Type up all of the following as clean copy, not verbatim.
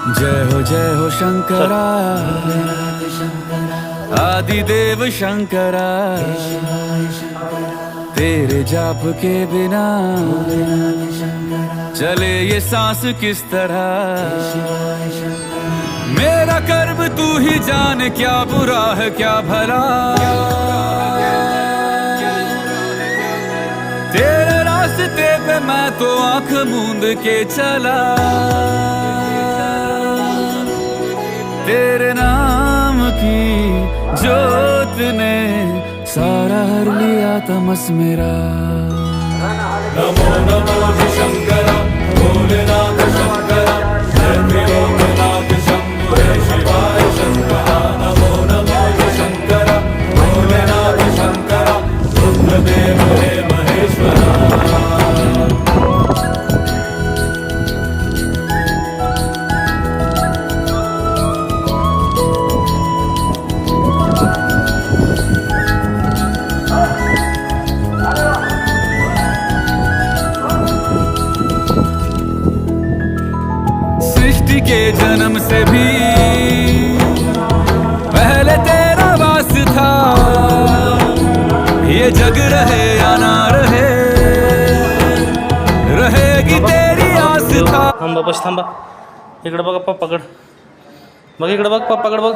जय हो शंकरा आदिदेव शंकरा, तेरे जाप के बिना चले ये सांस किस तरह। मेरा कर्म तू ही जान, क्या बुरा है क्या भला। तेरे रास्ते पे मैं तो आंख मूंद के चला, तेरे नाम की जोत ने सारा हर लिया तमस मेरा। नमो नमो शंकरा भोलेनाथ शंकरा, जय त्रिलोकनाथ शंभो हे शिवाय शंकरा। नमो नमो शंकरा भोलेनाथ शंकरा, रुद्रदेव हे महेश्वरा। सृष्टि के जन्म से भी पहले तेरा वास था, ये जग रहे या ना रहे, रहेगी तेरी आस था। थांबा बस थांबा, इकडे बघा पप्पाकड, बघ इकडे बघ पप्पाकड, बघ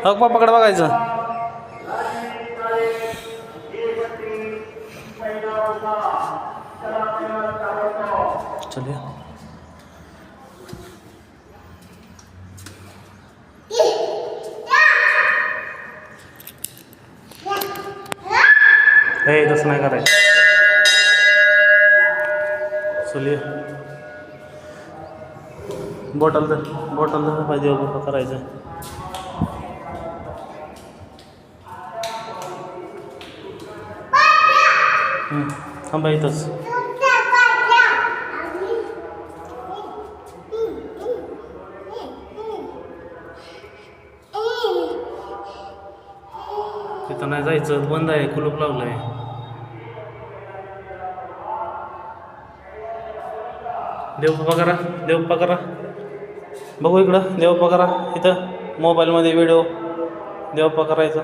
बघ पप्पाकड बघायचं। चलिए हे तसं नाही करायचं। चलिए बॉटल दर पाहिजे करायचं। थांबा इथंच। तिथं नाही जायचं, बंद आहे, कुलूप लावलं आहे। देवबाप्पा करा, देवबाप्पा करा, बघू इकडं देवबाप्पा करा, इथं मोबाईलमध्ये व्हिडिओ देवबाप्पा करायचा।